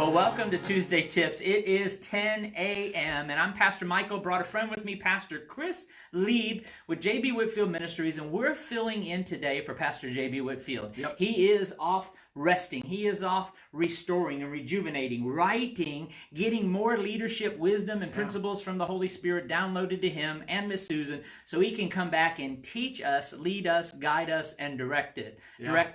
Well, welcome to Tuesday Tips. It is 10 a.m. and I'm Pastor Michael. Brought a friend with me, Pastor Chris Lieb with JB Whitfield Ministries, and we're filling in today for Pastor JB Whitfield. Yep. He is off resting. He is off restoring and rejuvenating, writing, getting more leadership wisdom and principles from the Holy Spirit downloaded to him and Miss Susan so he can come back and teach us, lead us, guide us, and direct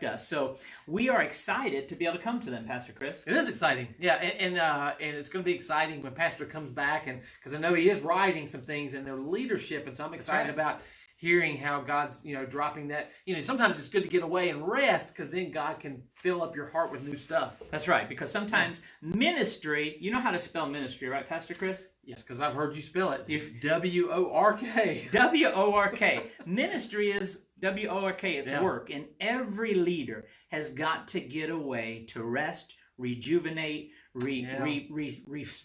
us. So we are excited to be able to come to them, Pastor Chris. It is exciting. Yeah, and it's going to be exciting when Pastor comes back, and because I know he is writing some things in their leadership, and so I'm excited about hearing how God's, dropping that. Sometimes it's good to get away and rest because then God can fill up your heart with new stuff. That's right, because sometimes ministry, you know how to spell ministry, right, Pastor Chris? Yes, because I've heard you spell it. W-O-R-K. W-O-R-K. Ministry is W-O-R-K. It's work, and every leader has got to get away to rest, rejuvenate,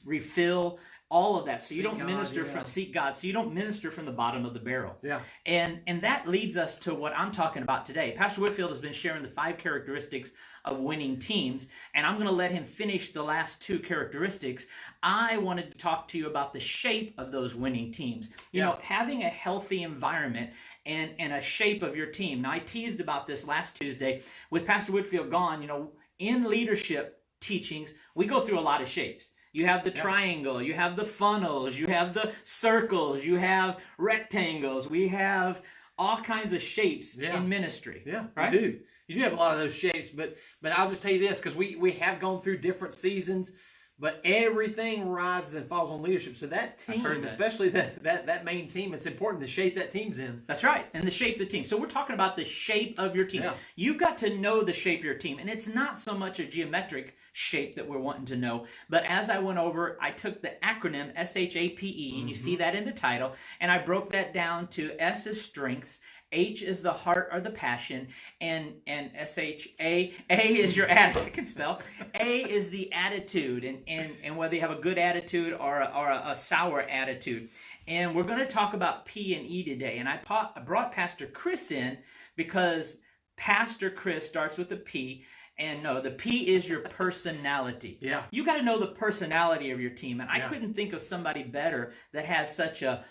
refill, all of that, so you don't minister from seek God, so you don't minister from the bottom of the barrel. Yeah. And that leads us to what I'm talking about today. Pastor Whitfield has been sharing the 5 characteristics of winning teams, and I'm going to let him finish the last 2 characteristics. I wanted to talk to you about the shape of those winning teams. You know, having a healthy environment and a shape of your team. Now, I teased about this last Tuesday with Pastor Whitfield gone. In leadership teachings, we go through a lot of shapes. You have the triangle, you have the funnels, you have the circles, you have rectangles. We have all kinds of shapes in ministry. Yeah, right? You do have a lot of those shapes, but I'll just tell you this, because we have gone through different seasons, but everything rises and falls on leadership. So that team, especially that main team, it's important to shape that team's in. That's right, and the shape of the team. So we're talking about the shape of your team. Yeah. You've got to know the shape of your team, and it's not so much a geometric shape that we're wanting to know, but as I went over, I took the acronym S-H-A-P-E, and you see that in the title, and I broke that down to S is strengths, H is the heart or the passion, and S-H-A, A is your attitude. I can spell. A is the attitude, and whether you have a good attitude or a sour attitude. And we're going to talk about P and E today. And I brought Pastor Chris in because Pastor Chris starts with a P. And no, the P is your personality. Yeah. You got to know the personality of your team. And I couldn't think of somebody better that has such a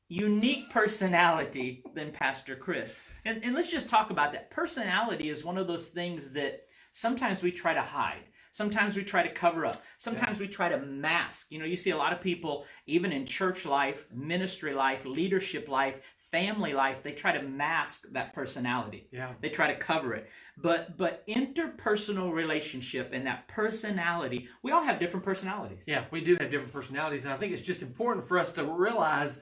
unique personality than Pastor Chris. And let's just talk about that. Personality is one of those things that sometimes we try to hide. Sometimes we try to cover up. Sometimes we try to mask. You see a lot of people, even in church life, ministry life, leadership life, family life, they try to mask that personality. Yeah. They try to cover it. But interpersonal relationship and that personality, we all have different personalities. Yeah, we do have different personalities. And I think it's just important for us to realize,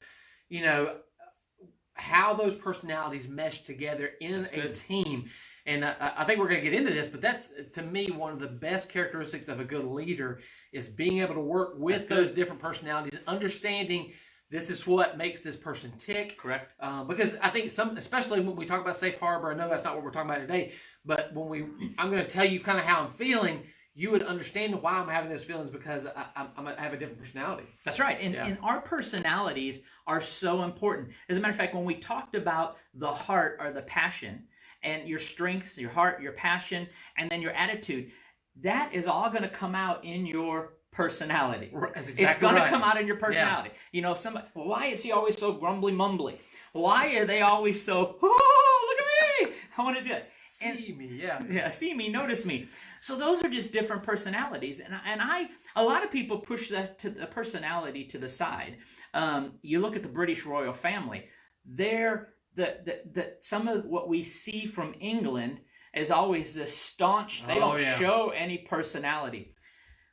how those personalities mesh together in a team. And I think we're going to get into this, but that's, to me, one of the best characteristics of a good leader is being able to work with those different personalities, understanding this is what makes this person tick. Correct. Because I think especially when we talk about safe harbor, I know that's not what we're talking about today, but I'm going to tell you kind of how I'm feeling, you would understand why I'm having those feelings because I have a different personality. That's right. And our personalities are so important. As a matter of fact, when we talked about the heart or the passion, and your strengths, your heart, your passion, and then your attitude, that is all going to come out in your personality. That's exactly it's going to come out in your personality. Yeah. Somebody, why is he always so grumbly mumbly? Why are they always so, oh, look at me, I want to do it. See me, notice me. So those are just different personalities, and a lot of people push that to the personality to the side. You look at the British royal family; some of what we see from England is always this staunch. They don't show any personality.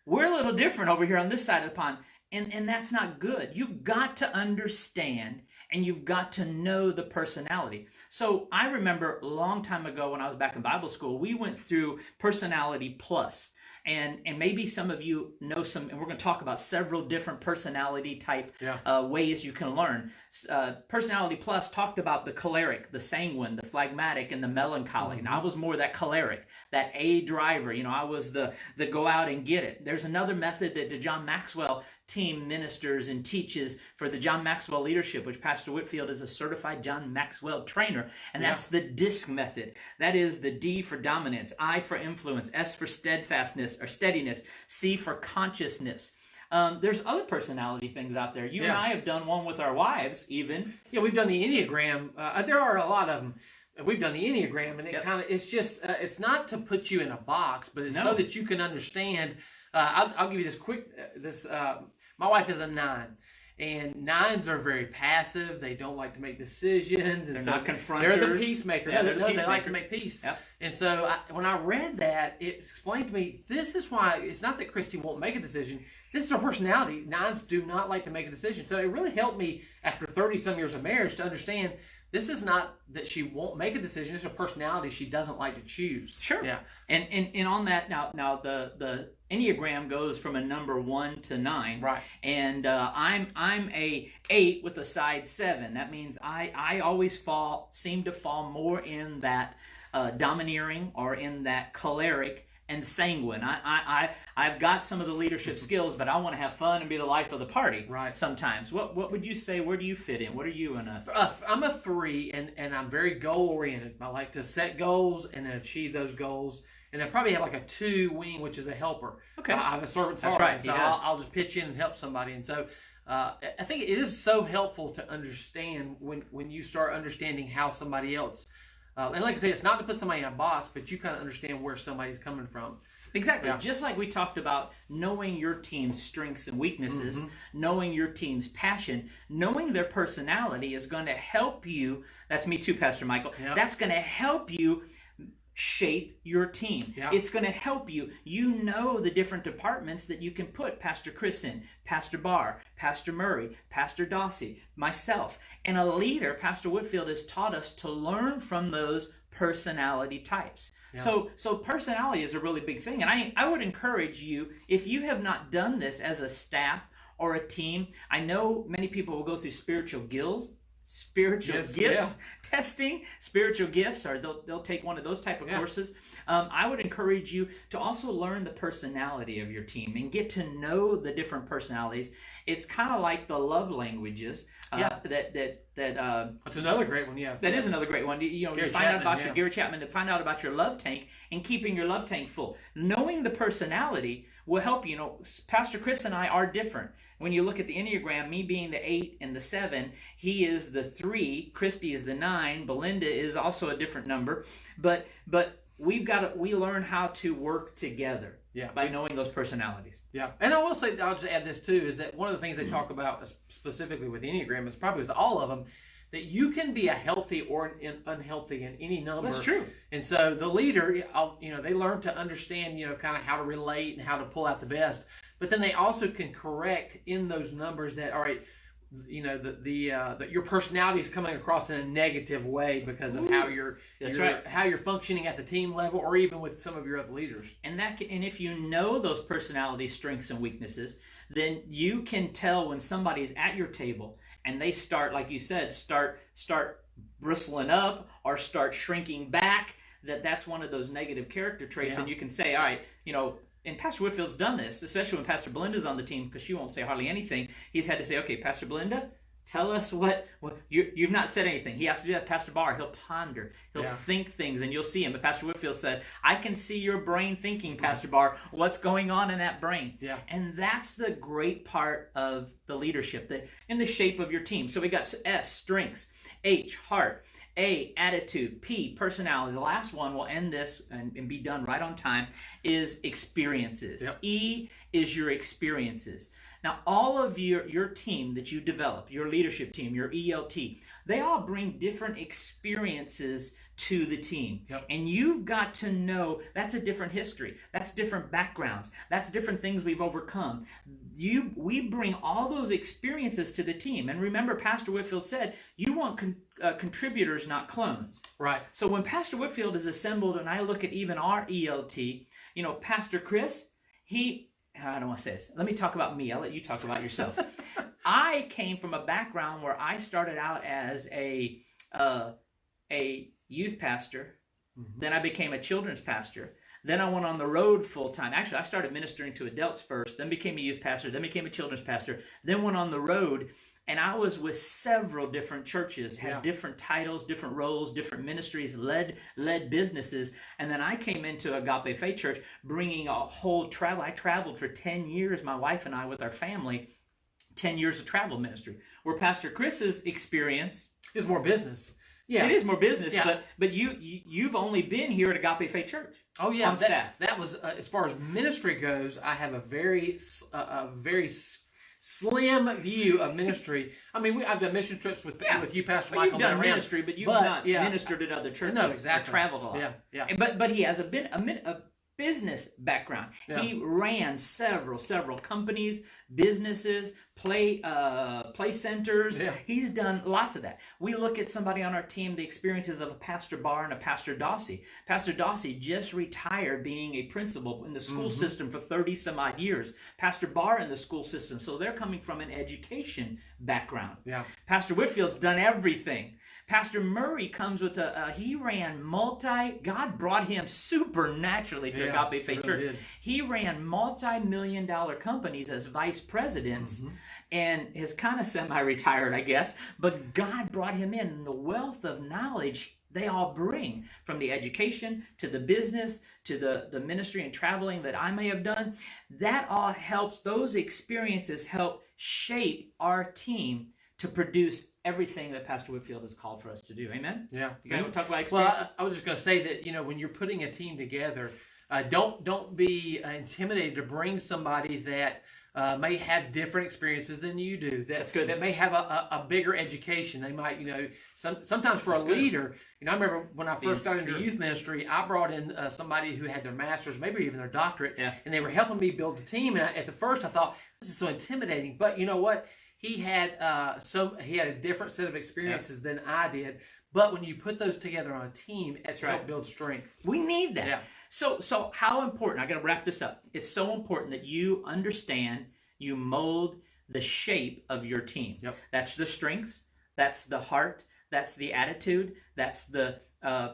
We're a little different over here on this side of the pond, and that's not good. You've got to understand. And you've got to know the personality. So I remember a long time ago when I was back in Bible school, we went through Personality Plus. And maybe some of you know some, and we're going to talk about several different personality type ways you can learn. Personality Plus talked about the Chloric, the Sanguine, the Phlegmatic, and the Melancholy. And I was more that Chloric, that A driver. I was the go out and get it. There's another method that the John Maxwell team ministers and teaches for the John Maxwell leadership, which Pastor Whitfield is a certified John Maxwell trainer, and that's the DISC method. That is the D for dominance, I for influence, S for steadfastness, or Steadiness, C for Consciousness. There's other personality things out there. You and I have done one with our wives, even. Yeah, we've done the Enneagram. There are a lot of them. We've done the Enneagram, and it's just, it's not to put you in a box, but it's so that you can understand. I'll give you this quick, my wife is a 9. And 9s are very passive. They don't like to make decisions. And they're not confronters. They're the peacemaker. Yeah, they like to make peace. Yep. And so when I read that, it explained to me, this is why it's not that Christy won't make a decision. This is her personality. 9s do not like to make a decision. So it really helped me after 30-some years of marriage to understand this is not that she won't make a decision. It's a personality she doesn't like to choose. Sure. Yeah. And on that, now the Enneagram goes from a number 1 to 9. Right. And I'm a 8 with a side 7. That means I always seem to fall more in that domineering or in that choleric and sanguine. I've got some of the leadership skills, but I want to have fun and be the life of the party. Right. Sometimes. What would you say? Where do you fit in? What are you in a? I'm a 3, and I'm very goal oriented. I like to set goals and then achieve those goals. And I probably have like a 2 wing, which is a helper. Okay. I have a servant's heart. That's right. So I'll just pitch in and help somebody. And so I think it is so helpful to understand when you start understanding how somebody else. And like I say, it's not to put somebody in a box, but you kind of understand where somebody's coming from. Exactly. Yeah. Just like we talked about knowing your team's strengths and weaknesses, knowing your team's passion, knowing their personality is going to help you. That's me too, Pastor Michael. Yep. That's going to help you shape your team. Yep. It's going to help you. You know the different departments that you can put Pastor Chris in, Pastor Barr, Pastor Murray, Pastor Dossie, myself. And a leader, Pastor Whitfield, has taught us to learn from those personality types. Yeah. So personality is a really big thing. And I would encourage you, if you have not done this as a staff or a team, I know many people will go through spiritual gifts testing, spiritual gifts, or they'll take one of those type of courses. I would encourage you to also learn the personality of your team and get to know the different personalities. It's kind of like the love languages. That's another great one. Yeah, that is another great one. You find out about your Gary Chapman, to find out about your love tank and keeping your love tank full. Knowing the personality will help you. Pastor Chris and I are different. When you look at the Enneagram, me being the 8 and the 7, he is the 3, Christy is the 9, Belinda is also a different number, but we learn how to work together by knowing those personalities. Yeah, and I will say, I'll just add this too, is that one of the things they talk about specifically with Enneagram, it's probably with all of them, that you can be a healthy or an unhealthy in any number. That's true. And so the leader, they learn to understand, kind of how to relate and how to pull out the best. But then they also can correct in those numbers that, all right, your personality is coming across in a negative way because of how you're functioning at the team level, or even with some of your other leaders. And if you know those personality strengths and weaknesses, then you can tell when somebody's at your table and they start, like you said, start bristling up or start shrinking back, that's one of those negative character traits. And you can say, all right, and Pastor Whitfield's done this, especially when Pastor Belinda's on the team, because she won't say hardly anything. He's had to say, okay, Pastor Belinda, tell us what you've not said anything. He has to do that. Pastor Barr, he'll ponder. He'll think things, and you'll see him. But Pastor Whitfield said, I can see your brain thinking, Pastor Barr. What's going on in that brain? Yeah. And that's the great part of the leadership, in the shape of your team. So we got S, strengths, H, heart, A, attitude, P, personality. The last one, we'll end this and be done right on time, is experiences. Yep. E is your experiences. Now, all of your team that you develop, your leadership team, your ELT, they all bring different experiences to the team. Yep. And you've got to know that's a different history. That's different backgrounds. That's different things we've overcome. We bring all those experiences to the team. And remember, Pastor Whitfield said, you want contributors, not clones. Right. So when Pastor Whitfield is assembled, and I look at even our ELT, Pastor Chris, I don't want to say this. Let me talk about me. I'll let you talk about yourself. I came from a background where I started out as a youth pastor. Mm-hmm. Then I became a children's pastor. Then I went on the road full time. Actually, I started ministering to adults first, then became a youth pastor, then became a children's pastor, then went on the road. And I was with several different churches, had different titles, different roles, different ministries, led businesses. And then I came into Agape Faith Church bringing a whole travel. I traveled for 10 years, my wife and I, with our family, 10 years of travel ministry. Where Pastor Chris's experience is more business. Yeah, it is more business, but you've only been here at Agape Faith Church. Oh yeah, on staff. That was as far as ministry goes. I have a very slim view of ministry. I mean, I've done mission trips with you, Pastor Michael. You've done ministry, but you've not ministered at other churches. No, exactly. Or traveled a lot. Yeah. But he has a business background. Yeah. He ran several companies, businesses, play centers. Yeah. He's done lots of that. We look at somebody on our team, the experiences of a Pastor Barr and a Pastor Dossie. Pastor Dossie just retired being a principal in the school system for 30 some odd years. Pastor Barr in the school system. So they're coming from an education background. Yeah. Pastor Whitfield's done everything. Pastor Murray comes with he ran God brought him supernaturally to Agape Faith Church. Did. He ran multi-million-dollar companies as vice presidents and is kind of semi-retired, I guess. But God brought him in. And the wealth of knowledge they all bring, from the education to the business to the ministry and traveling that I may have done, that all helps. Those experiences help shape our team to produce everything that Pastor Whitfield has called for us to do. Amen? Yeah. You guys want to talk about experiences? Well, I was just going to say that, when you're putting a team together, don't be intimidated to bring somebody that may have different experiences than you do. That's good. That may have a bigger education. They might, sometimes for a leader, I remember when I first got into youth ministry, I brought in somebody who had their master's, maybe even their doctorate, and they were helping me build the team. And at the first I thought, this is so intimidating. But you know what? He had a different set of experiences than I did. But when you put those together on a team, it helps build strength. We need that. Yeah. So how important, I got to wrap this up. It's so important that you understand, you mold the shape of your team. Yep. That's the strengths, that's the heart, that's the attitude, that's the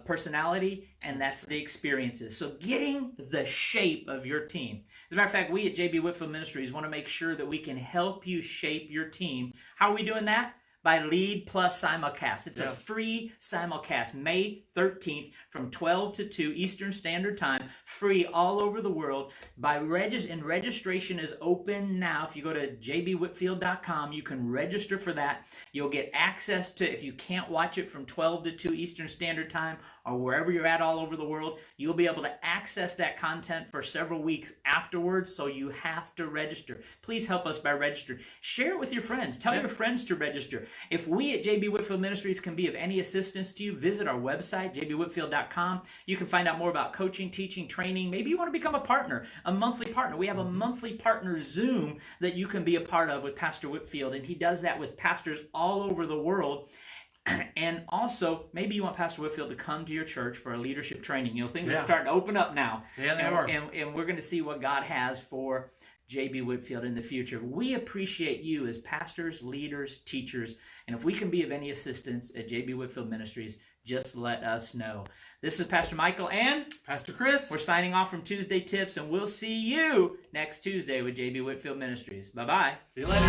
personality, and that's the experiences. So getting the shape of your team. As a matter of fact, we at JB Whitfield Ministries want to make sure that we can help you shape your team. How are we doing that? By Lead Plus Simulcast. It's a free simulcast, May 13th from 12 to 2 Eastern Standard Time, free all over the world. Registration is open now. If you go to jbwhitfield.com, you can register for that. You'll get access to, if you can't watch it from 12 to 2 Eastern Standard Time or wherever you're at all over the world, you'll be able to access that content for several weeks afterwards, so you have to register. Please help us by registering. Share it with your friends. Tell your friends to register. If we at JB Whitfield Ministries can be of any assistance to you, visit our website, jbwhitfield.com. You can find out more about coaching, teaching, training. Maybe you want to become a partner, a monthly partner. We have a monthly partner Zoom that you can be a part of with Pastor Whitfield, and he does that with pastors all over the world. And also, maybe you want Pastor Whitfield to come to your church for a leadership training. Things are starting to open up now. Yeah, they are. And we're going to see what God has for JB Whitfield in the future. We appreciate you as pastors, leaders, teachers, and if we can be of any assistance at JB Whitfield Ministries, just let us know. This is Pastor Michael and Pastor Chris. We're signing off from Tuesday Tips, and we'll see you next Tuesday with JB Whitfield Ministries. Bye-bye. See you later.